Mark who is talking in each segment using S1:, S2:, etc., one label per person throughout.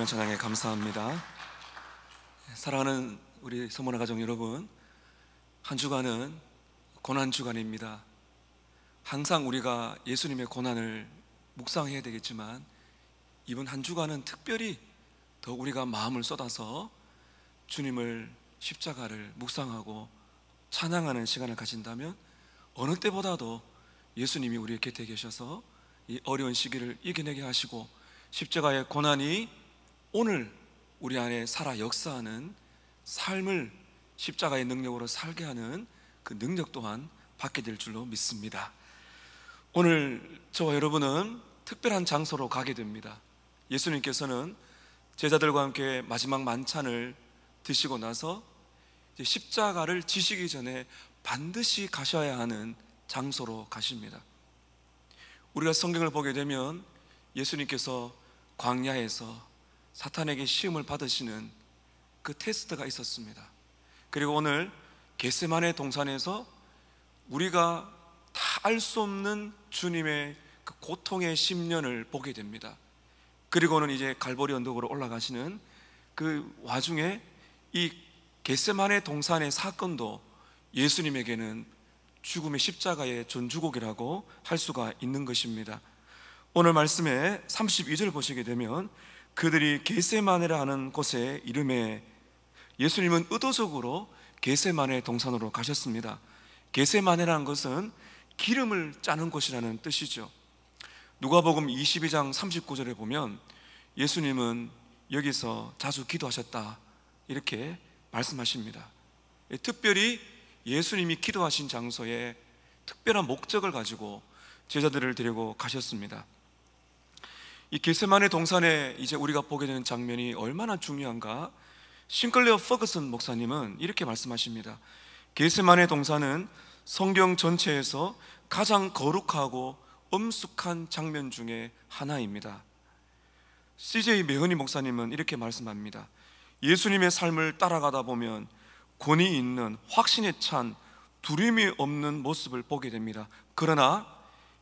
S1: 귀한 찬양에 감사합니다. 사랑하는 우리 서머나 가정 여러분, 한 주간은 고난 주간입니다. 항상 우리가 예수님의 고난을 묵상해야 되겠지만 이번 한 주간은 특별히 더 우리가 마음을 쏟아서 주님을 십자가를 묵상하고 찬양하는 시간을 가진다면 어느 때보다도 예수님이 우리 곁에 계셔서 이 어려운 시기를 이겨내게 하시고 십자가의 고난이 오늘 우리 안에 살아 역사하는 삶을 십자가의 능력으로 살게 하는 그 능력 또한 받게 될 줄로 믿습니다. 오늘 저와 여러분은 특별한 장소로 가게 됩니다. 예수님께서는 제자들과 함께 마지막 만찬을 드시고 나서 이제 십자가를 지시기 전에 반드시 가셔야 하는 장소로 가십니다. 우리가 성경을 보게 되면 예수님께서 광야에서 사탄에게 시험을 받으시는 그 테스트가 있었습니다. 그리고 오늘 겟세마네 동산에서 우리가 다 알 수 없는 주님의 그 고통의 심년을 보게 됩니다. 그리고는 이제 갈보리 언덕으로 올라가시는 그 와중에 이 겟세마네 동산의 사건도 예수님에게는 죽음의 십자가의 전주곡이라고 할 수가 있는 것입니다. 오늘 말씀에 32절 보시게 되면 그들이 겟세마네라 하는 곳에 이름에 예수님은 의도적으로 겟세마네 동산으로 가셨습니다. 겟세마네라는 것은 기름을 짜는 곳이라는 뜻이죠. 누가복음 22장 39절에 보면 예수님은 여기서 자주 기도하셨다 이렇게 말씀하십니다. 특별히 예수님이 기도하신 장소에 특별한 목적을 가지고 제자들을 데리고 가셨습니다. 이 겟세마네 동산에 이제 우리가 보게 되는 장면이 얼마나 중요한가? 싱클레어 퍼거슨 목사님은 이렇게 말씀하십니다. 겟세마네 동산은 성경 전체에서 가장 거룩하고 엄숙한 장면 중에 하나입니다. CJ 메허니 목사님은 이렇게 말씀합니다. 예수님의 삶을 따라가다 보면 권위 있는, 확신에 찬, 두려움이 없는 모습을 보게 됩니다. 그러나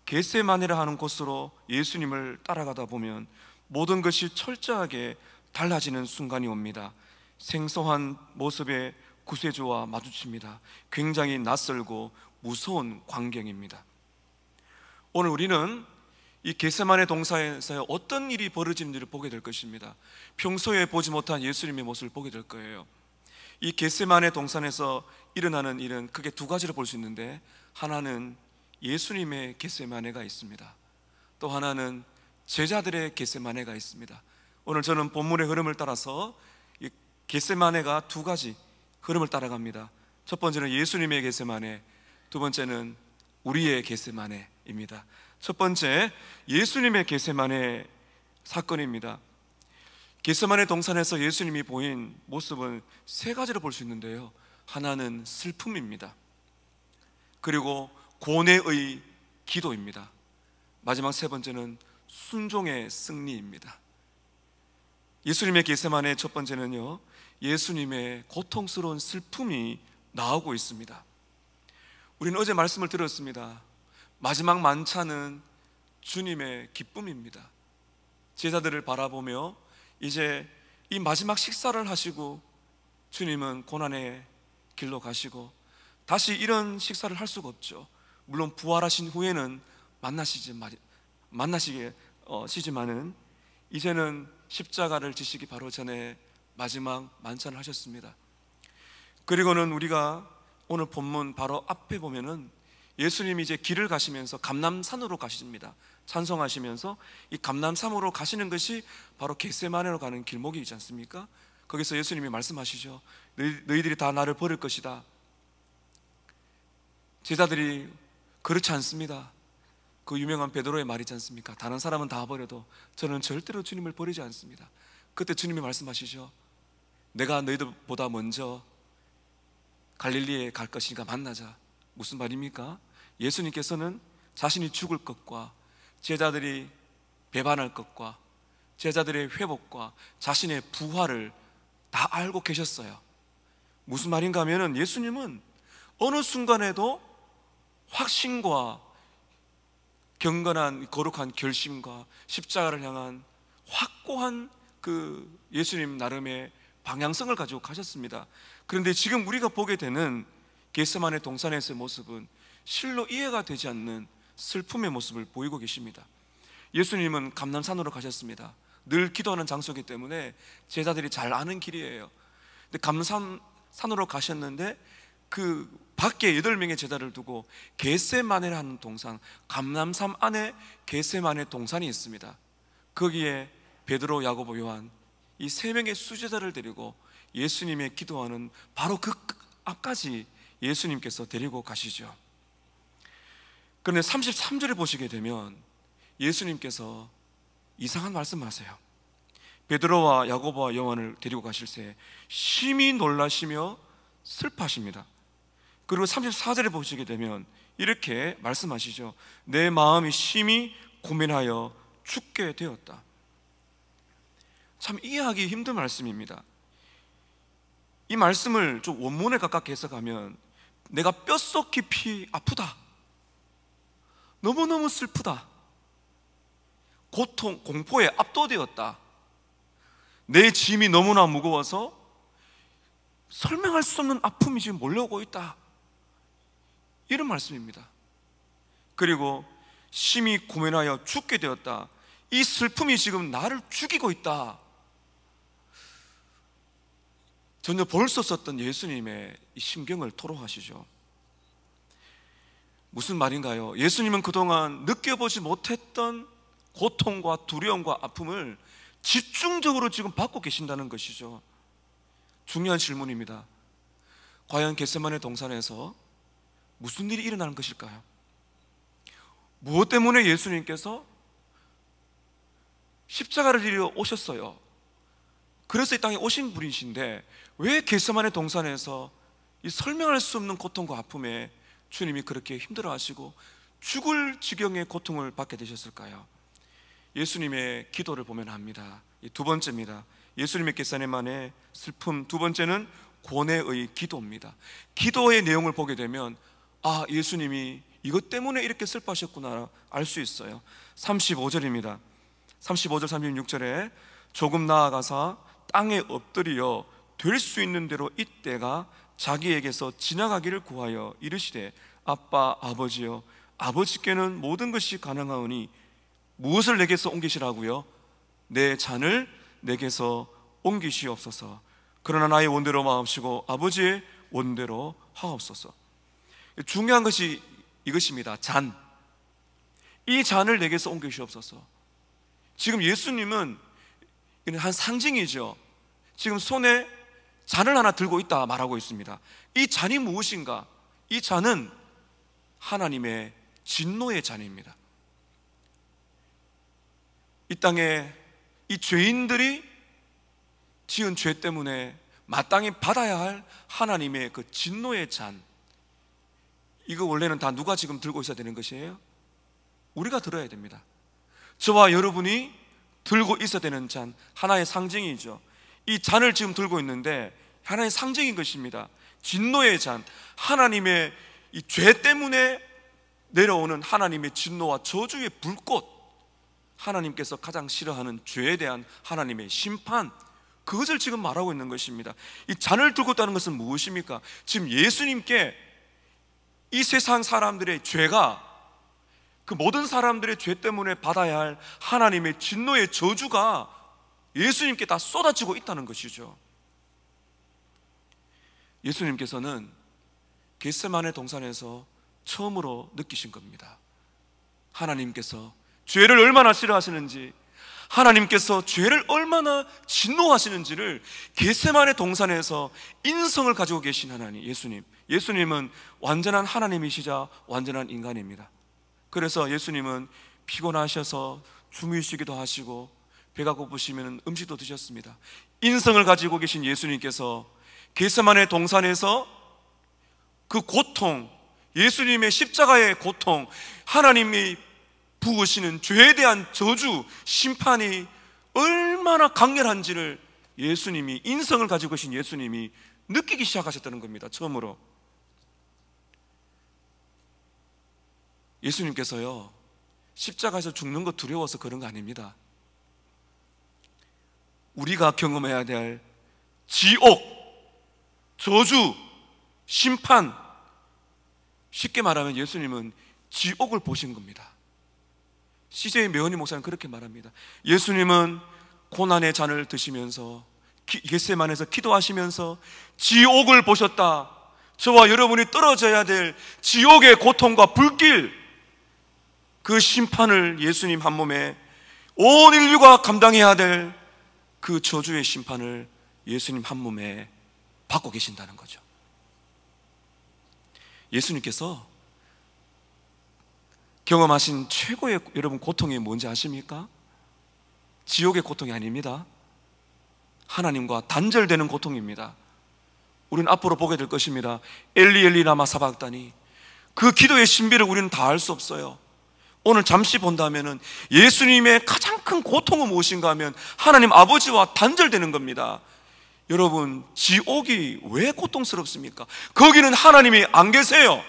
S1: 겟세마네라 하는 곳으로 예수님을 따라가다 보면 모든 것이 철저하게 달라지는 순간이 옵니다. 생소한 모습의 구세주와 마주칩니다. 굉장히 낯설고 무서운 광경입니다. 오늘 우리는 이 겟세마네 동산에서 어떤 일이 벌어지는지를 보게 될 것입니다. 평소에 보지 못한 예수님의 모습을 보게 될 거예요. 이 겟세마네 동산에서 일어나는 일은 크게 두 가지로 볼 수 있는데, 하나는 예수님의 겟세마네가 있습니다. 또 하나는 제자들의 겟세마네가 있습니다. 오늘 저는 본문의 흐름을 따라서 이 겟세마네가 두 가지 흐름을 따라갑니다. 첫 번째는 예수님의 겟세마네, 두 번째는 우리의 겟세마네입니다. 첫 번째, 예수님의 겟세마네 사건입니다. 겟세마네 동산에서 예수님이 보인 모습은 세 가지로 볼 수 있는데요, 하나는 슬픔입니다. 그리고 고뇌의 기도입니다. 마지막 세 번째는 순종의 승리입니다. 예수님의 겟세마네 첫 번째는요, 예수님의 고통스러운 슬픔이 나오고 있습니다. 우리는 어제 말씀을 들었습니다. 마지막 만찬은 주님의 기쁨입니다. 제자들을 바라보며 이제 이 마지막 식사를 하시고 주님은 고난의 길로 가시고 다시 이런 식사를 할 수가 없죠. 물론 부활하신 후에는 만나시지만은 이제는 십자가를 지시기 바로 전에 마지막 만찬을 하셨습니다. 그리고는 우리가 오늘 본문 바로 앞에 보면은 예수님이 이제 길을 가시면서 감람산으로 가십니다. 찬송하시면서 이 감람산으로 가시는 것이 바로 겟세마네로 가는 길목이 있지 않습니까? 거기서 예수님이 말씀하시죠. 너희들이 다 나를 버릴 것이다. 제자들이 그렇지 않습니다. 그 유명한 베드로의 말이지 않습니까? 다른 사람은 다 버려도 저는 절대로 주님을 버리지 않습니다. 그때 주님이 말씀하시죠. 내가 너희들보다 먼저 갈릴리에 갈 것이니까 만나자. 무슨 말입니까? 예수님께서는 자신이 죽을 것과 제자들이 배반할 것과 제자들의 회복과 자신의 부활을 다 알고 계셨어요. 무슨 말인가 하면은 예수님은 어느 순간에도 확신과 경건한 거룩한 결심과 십자가를 향한 확고한 그 예수님 나름의 방향성을 가지고 가셨습니다. 그런데 지금 우리가 보게 되는 겟세마네 동산에서의 모습은 실로 이해가 되지 않는 슬픔의 모습을 보이고 계십니다. 예수님은 감람산으로 가셨습니다. 늘 기도하는 장소이기 때문에 제자들이 잘 아는 길이에요. 근데 감람산으로 가셨는데 그 밖에 8명의 제자를 두고 겟세마네라는 동산, 감람산 안에 겟세마네 동산이 있습니다. 거기에 베드로, 야고보, 요한 이 3명의 수제자를 데리고 예수님의 기도하는 바로 그 앞까지 예수님께서 데리고 가시죠. 그런데 33절에 보시게 되면 예수님께서 이상한 말씀하세요. 베드로와 야고보와 요한을 데리고 가실새 심히 놀라시며 슬퍼하십니다. 그리고 34절에 보시게 되면 이렇게 말씀하시죠. 내 마음이 심히 고민하여 죽게 되었다. 참 이해하기 힘든 말씀입니다. 이 말씀을 좀 원문에 가깝게 해석하면 내가 뼛속 깊이 아프다, 너무너무 슬프다, 고통, 공포에 압도되었다, 내 짐이 너무나 무거워서 설명할 수 없는 아픔이 지금 몰려오고 있다, 이런 말씀입니다. 그리고 심히 고민하여 죽게 되었다, 이 슬픔이 지금 나를 죽이고 있다. 전혀 볼 수 없었던 예수님의 이 심경을 토로하시죠. 무슨 말인가요? 예수님은 그동안 느껴보지 못했던 고통과 두려움과 아픔을 집중적으로 지금 받고 계신다는 것이죠. 중요한 질문입니다. 과연 겟세마네 동산에서 무슨 일이 일어나는 것일까요? 무엇 때문에 예수님께서 십자가를 지러 오셨어요? 그래서 이 땅에 오신 분이신데 왜 겟세마네 동산에서 이 설명할 수 없는 고통과 아픔에 주님이 그렇게 힘들어하시고 죽을 지경의 고통을 받게 되셨을까요? 예수님의 기도를 보면 압니다. 이 두 번째입니다. 예수님의 겟세마네 슬픔 두 번째는 고뇌의 기도입니다. 기도의 내용을 보게 되면 아, 예수님이 이것 때문에 이렇게 슬퍼하셨구나 알 수 있어요. 35절입니다 35절 36절에 조금 나아가사 땅에 엎드려 될 수 있는 대로 이때가 자기에게서 지나가기를 구하여 이르시되 아빠 아버지여, 아버지께는 모든 것이 가능하오니 무엇을 내게서 옮기시라고요? 내 잔을 내게서 옮기시옵소서. 그러나 나의 원대로 마옵시고 아버지의 원대로 하옵소서. 중요한 것이 이것입니다. 잔, 이 잔을 내게서 옮기시옵소서. 지금 예수님은 한 상징이죠. 지금 손에 잔을 하나 들고 있다 말하고 있습니다. 이 잔이 무엇인가? 이 잔은 하나님의 진노의 잔입니다. 이 땅에 이 죄인들이 지은 죄 때문에 마땅히 받아야 할 하나님의 그 진노의 잔, 이거 원래는 다 누가 지금 들고 있어야 되는 것이에요? 우리가 들어야 됩니다. 저와 여러분이 들고 있어야 되는 잔, 하나의 상징이죠. 이 잔을 지금 들고 있는데 하나의 상징인 것입니다. 진노의 잔, 하나님의 이 죄 때문에 내려오는 하나님의 진노와 저주의 불꽃, 하나님께서 가장 싫어하는 죄에 대한 하나님의 심판, 그것을 지금 말하고 있는 것입니다. 이 잔을 들고 있다는 것은 무엇입니까? 지금 예수님께 이 세상 사람들의 죄가, 그 모든 사람들의 죄 때문에 받아야 할 하나님의 진노의 저주가 예수님께 다 쏟아지고 있다는 것이죠. 예수님께서는 겟세마네 동산에서 처음으로 느끼신 겁니다. 하나님께서 죄를 얼마나 싫어하시는지, 하나님께서 죄를 얼마나 진노하시는지를 겟세마네 동산에서 인성을 가지고 계신 하나님, 예수님은 완전한 하나님이시자 완전한 인간입니다. 그래서 예수님은 피곤하셔서 주무시기도 하시고 배가 고프시면 음식도 드셨습니다. 인성을 가지고 계신 예수님께서 겟세마네 동산에서 그 고통, 예수님의 십자가의 고통, 하나님이 부으시는 죄에 대한 저주, 심판이 얼마나 강렬한지를 예수님이, 인성을 가지고 계신 예수님이 느끼기 시작하셨다는 겁니다. 처음으로. 예수님께서요, 십자가에서 죽는 거 두려워서 그런 거 아닙니다. 우리가 경험해야 될 지옥, 저주, 심판, 쉽게 말하면 예수님은 지옥을 보신 겁니다. CJ 매원이 목사는 그렇게 말합니다. 예수님은 고난의 잔을 드시면서 겟세마네에서 기도하시면서 지옥을 보셨다. 저와 여러분이 떨어져야 될 지옥의 고통과 불길, 그 심판을 예수님 한 몸에 온 인류가 감당해야 될 그 저주의 심판을 예수님 한 몸에 받고 계신다는 거죠. 예수님께서 경험하신 최고의 여러분 고통이 뭔지 아십니까? 지옥의 고통이 아닙니다. 하나님과 단절되는 고통입니다. 우리는 앞으로 보게 될 것입니다. 엘리 엘리 라마 사박다니, 그 기도의 신비를 우리는 다 알 수 없어요. 오늘 잠시 본다면은 예수님의 가장 큰 고통은 무엇인가 하면 하나님 아버지와 단절되는 겁니다. 여러분, 지옥이 왜 고통스럽습니까? 거기는 하나님이 안 계세요.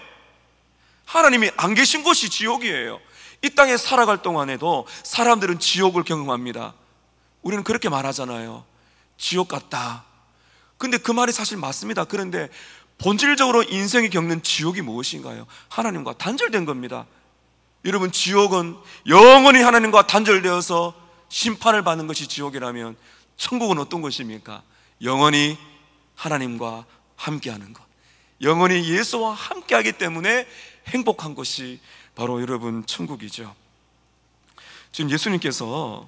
S1: 하나님이 안 계신 곳이 지옥이에요. 이 땅에 살아갈 동안에도 사람들은 지옥을 경험합니다. 우리는 그렇게 말하잖아요. 지옥 같다. 근데 그 말이 사실 맞습니다. 그런데 본질적으로 인생이 겪는 지옥이 무엇인가요? 하나님과 단절된 겁니다. 여러분, 지옥은 영원히 하나님과 단절되어서 심판을 받는 것이 지옥이라면 천국은 어떤 것입니까? 영원히 하나님과 함께하는 것, 영원히 예수와 함께하기 때문에 행복한 것이 바로 여러분 천국이죠. 지금 예수님께서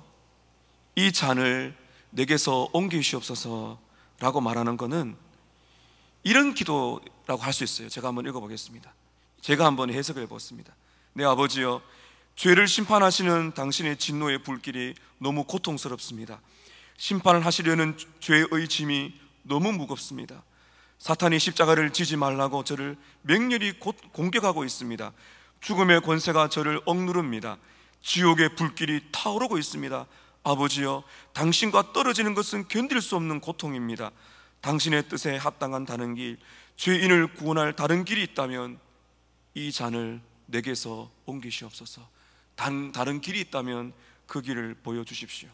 S1: 이 잔을 내게서 옮기시옵소서 라고 말하는 것은 이런 기도라고 할 수 있어요. 제가 한번 읽어보겠습니다. 제가 한번 해석을 해보았습니다. 내 아버지여, 죄를 심판하시는 당신의 진노의 불길이 너무 고통스럽습니다. 심판을 하시려는 죄의 짐이 너무 무겁습니다. 사탄이 십자가를 지지 말라고 저를 맹렬히 공격하고 있습니다. 죽음의 권세가 저를 억누릅니다. 지옥의 불길이 타오르고 있습니다. 아버지여, 당신과 떨어지는 것은 견딜 수 없는 고통입니다. 당신의 뜻에 합당한 다른 길, 죄인을 구원할 다른 길이 있다면 이 잔을 내게서 옮기시옵소서. 다른 길이 있다면 그 길을 보여주십시오.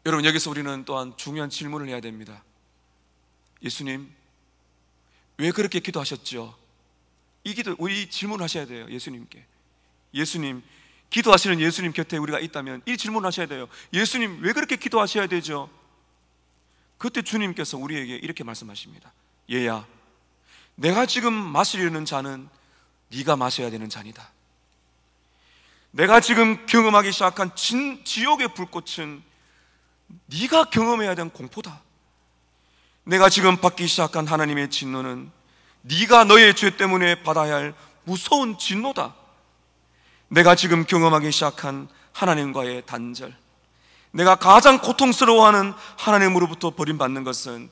S1: 여러분, 여기서 우리는 또한 중요한 질문을 해야 됩니다. 예수님, 왜 그렇게 기도하셨죠? 이 질문을 하셔야 돼요. 예수님께. 예수님, 기도하시는 예수님 곁에 우리가 있다면 이 질문을 하셔야 돼요. 예수님, 왜 그렇게 기도하셔야 되죠? 그때 주님께서 우리에게 이렇게 말씀하십니다. 얘야, 내가 지금 마시려는 잔은 네가 마셔야 되는 잔이다. 내가 지금 경험하기 시작한 지옥의 불꽃은 네가 경험해야 되는 공포다. 내가 지금 받기 시작한 하나님의 진노는 네가 너의 죄 때문에 받아야 할 무서운 진노다. 내가 지금 경험하기 시작한 하나님과의 단절, 내가 가장 고통스러워하는 하나님으로부터 버림받는 것은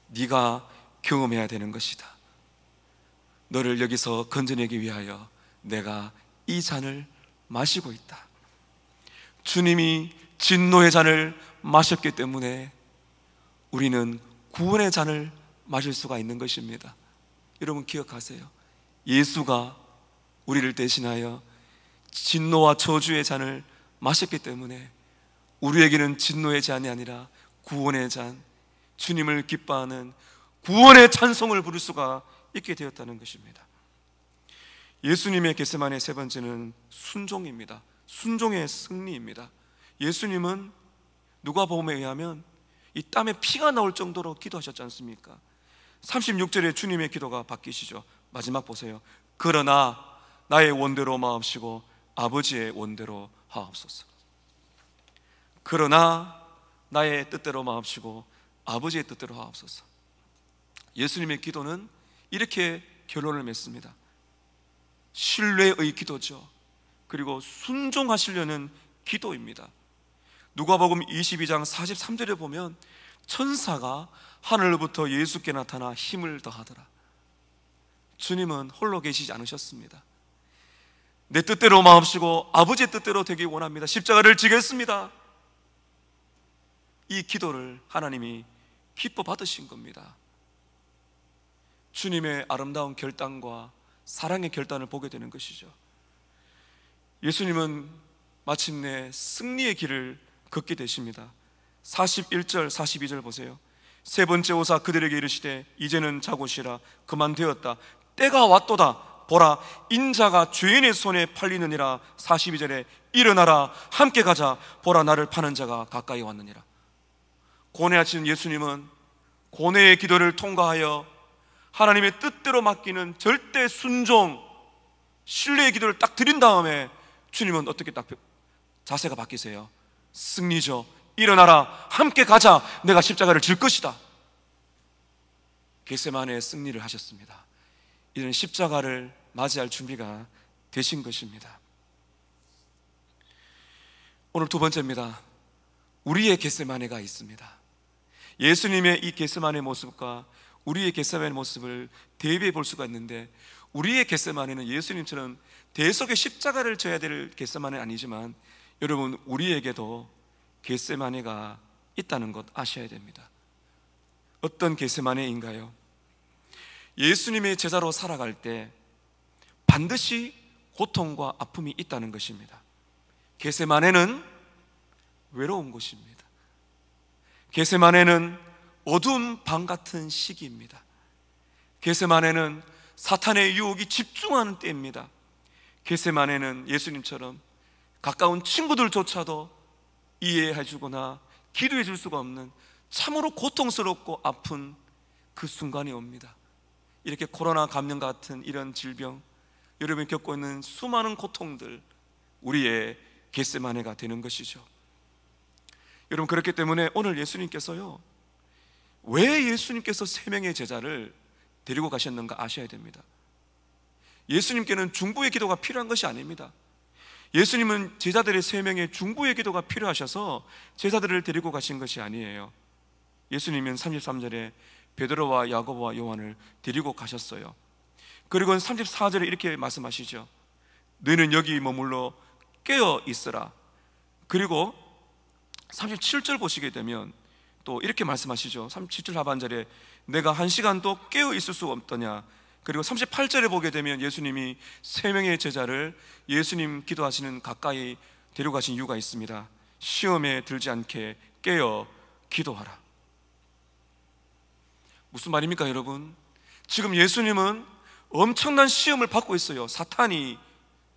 S1: 네가 경험해야 되는 것이다. 너를 여기서 건져내기 위하여 내가 이 잔을 마시고 있다. 주님이 진노의 잔을 마셨기 때문에 우리는 구원의 잔을 마실 수가 있는 것입니다. 여러분 기억하세요. 예수가 우리를 대신하여 진노와 저주의 잔을 마셨기 때문에 우리에게는 진노의 잔이 아니라 구원의 잔, 주님을 기뻐하는 구원의 찬송을 부를 수가 있게 되었다는 것입니다. 예수님의 겟세마네 세 번째는 순종입니다. 순종의 승리입니다. 예수님은 누가복음에 의하면 이 땀에 피가 나올 정도로 기도하셨지 않습니까? 36절에 주님의 기도가 바뀌시죠. 마지막 보세요. 그러나 나의 원대로 마옵시고 아버지의 원대로 하옵소서. 그러나 나의 뜻대로 마옵시고 아버지의 뜻대로 하옵소서. 예수님의 기도는 이렇게 결론을 맺습니다. 신뢰의 기도죠. 그리고 순종하시려는 기도입니다. 누가복음 22장 43절에 보면 천사가 하늘로부터 예수께 나타나 힘을 더하더라. 주님은 홀로 계시지 않으셨습니다. 내 뜻대로 마옵시고 아버지의 뜻대로 되기 원합니다. 십자가를 지겠습니다. 이 기도를 하나님이 기뻐 받으신 겁니다. 주님의 아름다운 결단과 사랑의 결단을 보게 되는 것이죠. 예수님은 마침내 승리의 길을 걷게 되십니다. 41절 42절 보세요. 세 번째 오사 그들에게 이르시되 이제는 자고 쉬라. 그만 되었다. 때가 왔도다. 보라 인자가 죄인의 손에 팔리느니라. 42절에 일어나라 함께 가자 보라 나를 파는 자가 가까이 왔느니라. 고뇌하시는 예수님은 고뇌의 기도를 통과하여 하나님의 뜻대로 맡기는 절대 순종, 신뢰의 기도를 딱 드린 다음에 주님은 어떻게 딱 자세가 바뀌세요? 승리죠. 일어나라 함께 가자 내가 십자가를 질 것이다. 겟세마네의 승리를 하셨습니다. 이런 십자가를 맞이할 준비가 되신 것입니다. 오늘 두 번째입니다. 우리의 겟세마네가 있습니다. 예수님의 이 겟세마네 모습과 우리의 겟세마네 모습을 대비해 볼 수가 있는데, 우리의 겟세마네는 예수님처럼 대속의 십자가를 져야 될 겟세마네는 아니지만 여러분 우리에게도 겟세마네가 있다는 것 아셔야 됩니다. 어떤 겟세마네인가요? 예수님의 제자로 살아갈 때 반드시 고통과 아픔이 있다는 것입니다. 겟세마네는 외로운 곳입니다. 겟세마네는 어두운 밤 같은 시기입니다. 겟세마네는 사탄의 유혹이 집중하는 때입니다. 겟세마네는 예수님처럼 가까운 친구들조차도 이해해 주거나 기도해 줄 수가 없는 참으로 고통스럽고 아픈 그 순간이 옵니다. 이렇게 코로나 감염 같은 이런 질병, 여러분이 겪고 있는 수많은 고통들, 우리의 겟세마네가 되는 것이죠. 여러분, 그렇기 때문에 오늘 예수님께서요, 왜 예수님께서 세 명의 제자를 데리고 가셨는가 아셔야 됩니다. 예수님께는 중보의 기도가 필요한 것이 아닙니다. 예수님은 제자들의 세 명의 중보의 기도가 필요하셔서 제자들을 데리고 가신 것이 아니에요. 예수님은 33절에 베드로와 야고보와 요한을 데리고 가셨어요. 그리고 34절에 이렇게 말씀하시죠. 너희는 여기 머물러 깨어 있으라. 그리고 37절 보시게 되면 또 이렇게 말씀하시죠. 37절 하반절에 내가 한 시간도 깨어 있을 수 없더냐. 그리고 38절에 보게 되면 예수님이 세 명의 제자를 예수님 기도하시는 가까이 데려가신 이유가 있습니다. 시험에 들지 않게 깨어 기도하라. 무슨 말입니까, 여러분? 지금 예수님은 엄청난 시험을 받고 있어요. 사탄이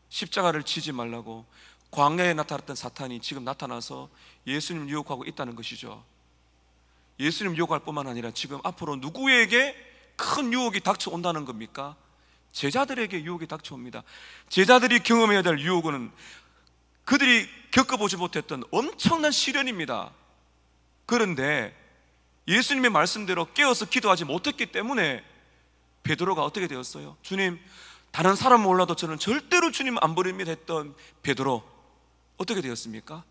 S1: 십자가를 지지 말라고, 광야에 나타났던 사탄이 지금 나타나서 예수님 유혹하고 있다는 것이죠. 예수님 유혹할 뿐만 아니라 지금 앞으로 누구에게 큰 유혹이 닥쳐온다는 겁니까? 제자들에게 유혹이 닥쳐옵니다. 제자들이 경험해야 될 유혹은 그들이 겪어보지 못했던 엄청난 시련입니다. 그런데 예수님의 말씀대로 깨어서 기도하지 못했기 때문에 베드로가 어떻게 되었어요? 주님, 다른 사람은 몰라도 저는 절대로 주님 안 버립니다 했던 베드로 어떻게 되었습니까?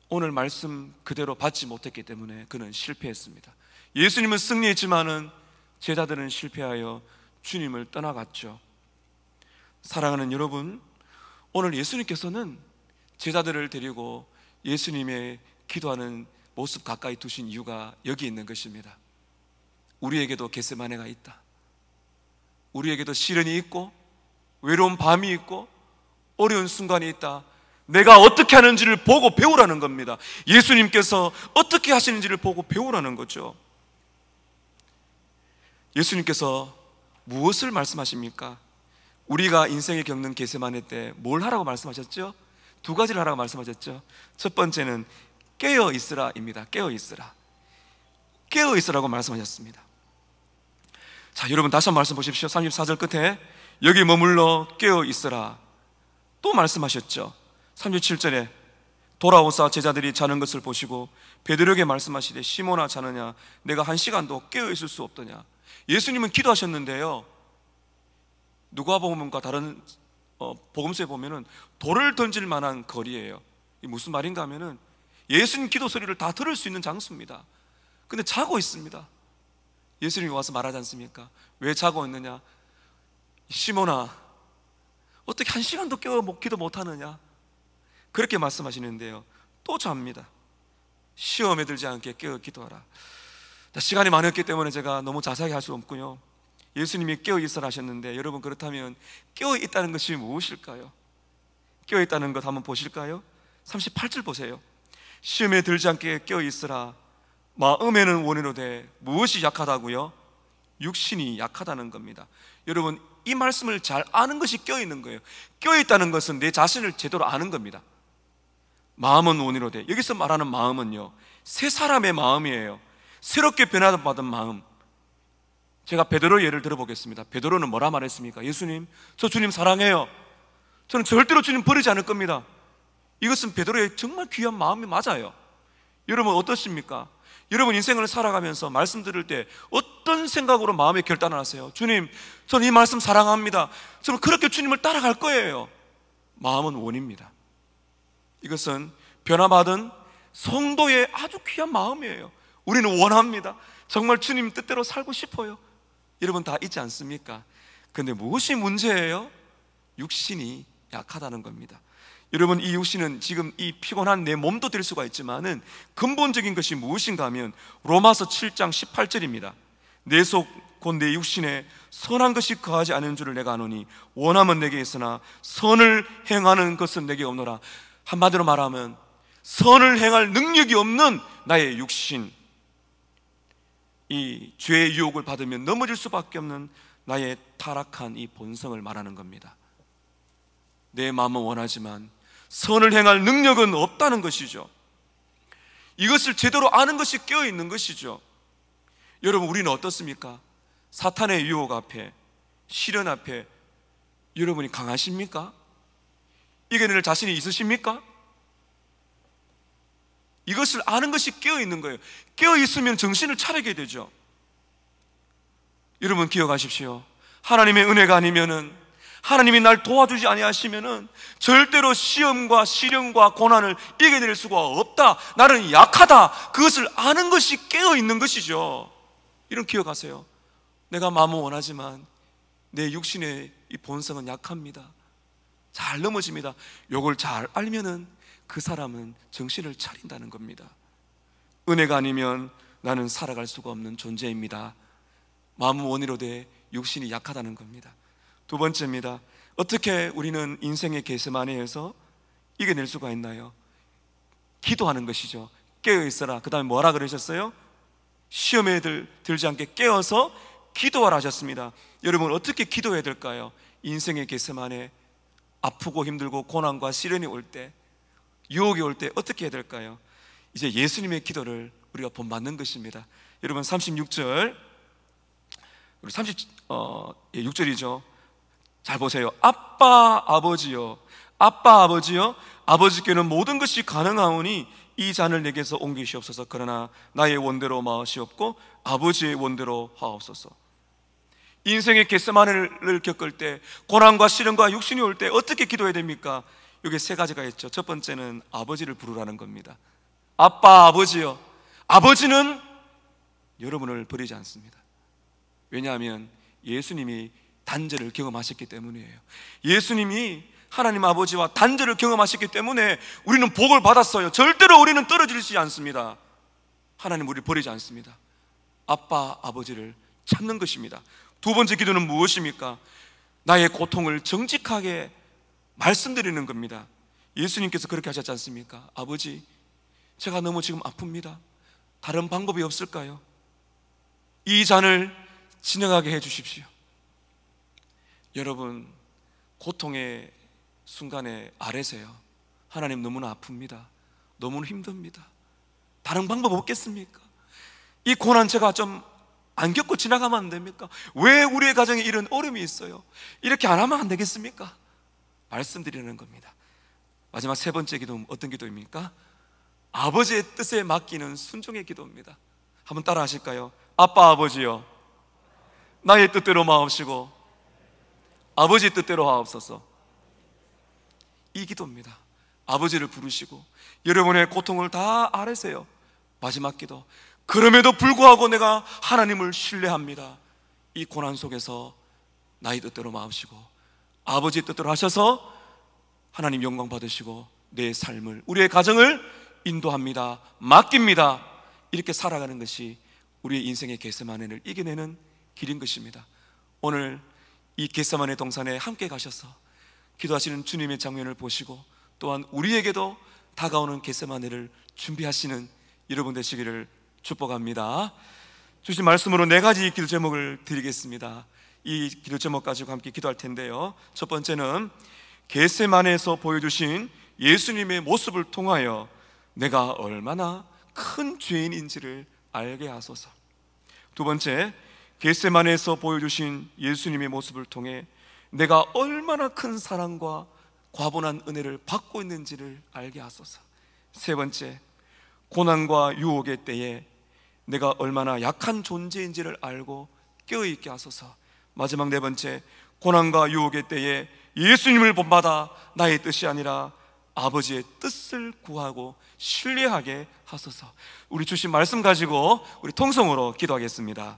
S1: 오늘 말씀 그대로 받지 못했기 때문에 그는 실패했습니다. 예수님은 승리했지만은 제자들은 실패하여 주님을 떠나갔죠. 사랑하는 여러분, 오늘 예수님께서는 제자들을 데리고 예수님의 기도하는 모습 가까이 두신 이유가 여기 있는 것입니다. 우리에게도 겟세마네가 있다. 우리에게도 시련이 있고 외로운 밤이 있고 어려운 순간이 있다. 내가 어떻게 하는지를 보고 배우라는 겁니다. 예수님께서 어떻게 하시는지를 보고 배우라는 거죠. 예수님께서 무엇을 말씀하십니까? 우리가 인생에 겪는 겟세마네 때 뭘 하라고 말씀하셨죠? 두 가지를 하라고 말씀하셨죠. 첫 번째는 깨어 있으라입니다. 깨어 있으라. 깨어 있으라고 말씀하셨습니다. 자, 여러분 다시 한번 말씀 보십시오. 34절 끝에 여기 머물러 깨어 있으라 또 말씀하셨죠. 37절에 돌아오사 제자들이 자는 것을 보시고 베드로에게 말씀하시되 시몬아 자느냐 내가 한 시간도 깨어 있을 수 없더냐. 예수님은 기도하셨는데요, 누가복음과 다른 복음서에 보면은 돌을 던질 만한 거리예요. 이게 무슨 말인가 하면은 예수님 기도 소리를 다 들을 수 있는 장소입니다. 근데 자고 있습니다. 예수님이 와서 말하지 않습니까? 왜 자고 있느냐? 시몬아, 어떻게 한 시간도 깨어 기도 못하느냐? 그렇게 말씀하시는데요, 또 잡니다. 시험에 들지 않게 깨어 기도하라. 시간이 많았기 때문에 제가 너무 자세하게 할 수 없고요. 예수님이 깨어 있으라 하셨는데, 여러분 그렇다면 깨어 있다는 것이 무엇일까요? 깨어 있다는 것 한번 보실까요? 38절 보세요. 시험에 들지 않게 깨어 있으라. 마음에는 원이로되 무엇이 약하다고요? 육신이 약하다는 겁니다. 여러분, 이 말씀을 잘 아는 것이 껴있는 거예요. 껴있다는 것은 내 자신을 제대로 아는 겁니다. 마음은 원이로되, 여기서 말하는 마음은요, 새 사람의 마음이에요. 새롭게 변화받은 마음. 제가 베드로 예를 들어보겠습니다. 베드로는 뭐라 말했습니까? 예수님, 저 주님 사랑해요. 저는 절대로 주님 버리지 않을 겁니다. 이것은 베드로의 정말 귀한 마음이 맞아요. 여러분 어떠십니까? 여러분 인생을 살아가면서 말씀 들을 때 어떤 생각으로 마음의 결단을 하세요? 주님, 저는 이 말씀 사랑합니다. 저는 그렇게 주님을 따라갈 거예요. 마음은 원입니다. 이것은 변화받은 성도의 아주 귀한 마음이에요. 우리는 원합니다. 정말 주님 뜻대로 살고 싶어요. 여러분 다 있지 않습니까? 그런데 무엇이 문제예요? 육신이 약하다는 겁니다. 여러분, 이 육신은 지금 이 피곤한 내 몸도 될 수가 있지만은 근본적인 것이 무엇인가 하면 로마서 7장 18절입니다. 내 속 곧 내 육신에 선한 것이 거하지 않은 줄을 내가 아노니 원함은 내게 있으나 선을 행하는 것은 내게 없노라. 한마디로 말하면 선을 행할 능력이 없는 나의 육신, 이 죄의 유혹을 받으면 넘어질 수밖에 없는 나의 타락한 이 본성을 말하는 겁니다. 내 마음은 원하지만 선을 행할 능력은 없다는 것이죠. 이것을 제대로 아는 것이 깨어있는 것이죠. 여러분, 우리는 어떻습니까? 사탄의 유혹 앞에, 시련 앞에 여러분이 강하십니까? 이겨낼 자신이 있으십니까? 이것을 아는 것이 깨어있는 거예요. 깨어있으면 정신을 차리게 되죠. 여러분 기억하십시오. 하나님의 은혜가 아니면은, 하나님이 날 도와주지 아니하시면은 절대로 시험과 시련과 고난을 이겨낼 수가 없다. 나는 약하다. 그것을 아는 것이 깨어있는 것이죠. 이런 기억하세요. 내가 마음은 원하지만 내 육신의 이 본성은 약합니다. 잘 넘어집니다. 이걸 잘 알면은 그 사람은 정신을 차린다는 겁니다. 은혜가 아니면 나는 살아갈 수가 없는 존재입니다. 마음은 원이로되 육신이 약하다는 겁니다. 두 번째입니다. 어떻게 우리는 인생의 겟세마네에서 이겨낼 수가 있나요? 기도하는 것이죠. 깨어있어라. 그 다음에 뭐라 그러셨어요? 시험에 들지 않게 깨어서 기도하라 하셨습니다. 여러분 어떻게 기도해야 될까요? 인생의 겟세마네, 아프고 힘들고 고난과 시련이 올 때, 유혹이 올 때 어떻게 해야 될까요? 이제 예수님의 기도를 우리가 본받는 것입니다. 여러분 36절, 우리 36절이죠. 잘 보세요. 아빠 아버지여, 아빠 아버지여, 아버지께는 모든 것이 가능하오니 이 잔을 내게서 옮기시옵소서. 그러나 나의 원대로 마으시옵고 아버지의 원대로 하옵소서. 인생의 겟세마네를 겪을 때, 고난과 시련과 육신이 올 때 어떻게 기도해야 됩니까? 여기 세 가지가 있죠. 첫 번째는 아버지를 부르라는 겁니다. 아빠 아버지여. 아버지는 여러분을 버리지 않습니다. 왜냐하면 예수님이 단절을 경험하셨기 때문이에요. 예수님이 하나님 아버지와 단절을 경험하셨기 때문에 우리는 복을 받았어요. 절대로 우리는 떨어지지 않습니다. 하나님 우리를 버리지 않습니다. 아빠 아버지를 찾는 것입니다. 두 번째 기도는 무엇입니까? 나의 고통을 정직하게 말씀드리는 겁니다. 예수님께서 그렇게 하셨지 않습니까? 아버지, 제가 너무 지금 아픕니다. 다른 방법이 없을까요? 이 잔을 지나가게 해 주십시오. 여러분, 고통의 순간에 아뢰세요. 하나님 너무나 아픕니다. 너무나 힘듭니다. 다른 방법 없겠습니까? 이 고난 제가 좀 안 겪고 지나가면 안 됩니까? 왜 우리의 가정에 이런 어려움이 있어요? 이렇게 안 하면 안 되겠습니까? 말씀드리는 겁니다. 마지막 세 번째 기도는 어떤 기도입니까? 아버지의 뜻에 맡기는 순종의 기도입니다. 한번 따라 하실까요? 아빠 아버지여, 나의 뜻대로 마옵시고 아버지 뜻대로 하옵소서. 이 기도입니다. 아버지를 부르시고 여러분의 고통을 다 아뢰세요. 마지막 기도, 그럼에도 불구하고 내가 하나님을 신뢰합니다. 이 고난 속에서 나의 뜻대로 마옵시고 아버지의 뜻대로 하셔서 하나님 영광 받으시고 내 삶을, 우리의 가정을 인도합니다. 맡깁니다. 이렇게 살아가는 것이 우리의 인생의 겟세마네를 이겨내는 길인 것입니다. 오늘 이 겟세마네 동산에 함께 가셔서 기도하시는 주님의 장면을 보시고 또한 우리에게도 다가오는 겟세마네를 준비하시는 여러분 되시기를 축복합니다. 주신 말씀으로 네 가지 기도 제목을 드리겠습니다. 이 기도 제목 가지고 함께 기도할 텐데요. 첫 번째는 겟세마네에서 보여주신 예수님의 모습을 통하여 내가 얼마나 큰 죄인인지를 알게 하소서. 두 번째, 겟세마네에서 보여주신 예수님의 모습을 통해 내가 얼마나 큰 사랑과 과분한 은혜를 받고 있는지를 알게 하소서. 세 번째, 고난과 유혹의 때에 내가 얼마나 약한 존재인지를 알고 깨어있게 하소서. 마지막 네 번째, 고난과 유혹의 때에 예수님을 본받아 나의 뜻이 아니라 아버지의 뜻을 구하고 신뢰하게 하소서. 우리 주신 말씀 가지고 우리 통성으로 기도하겠습니다.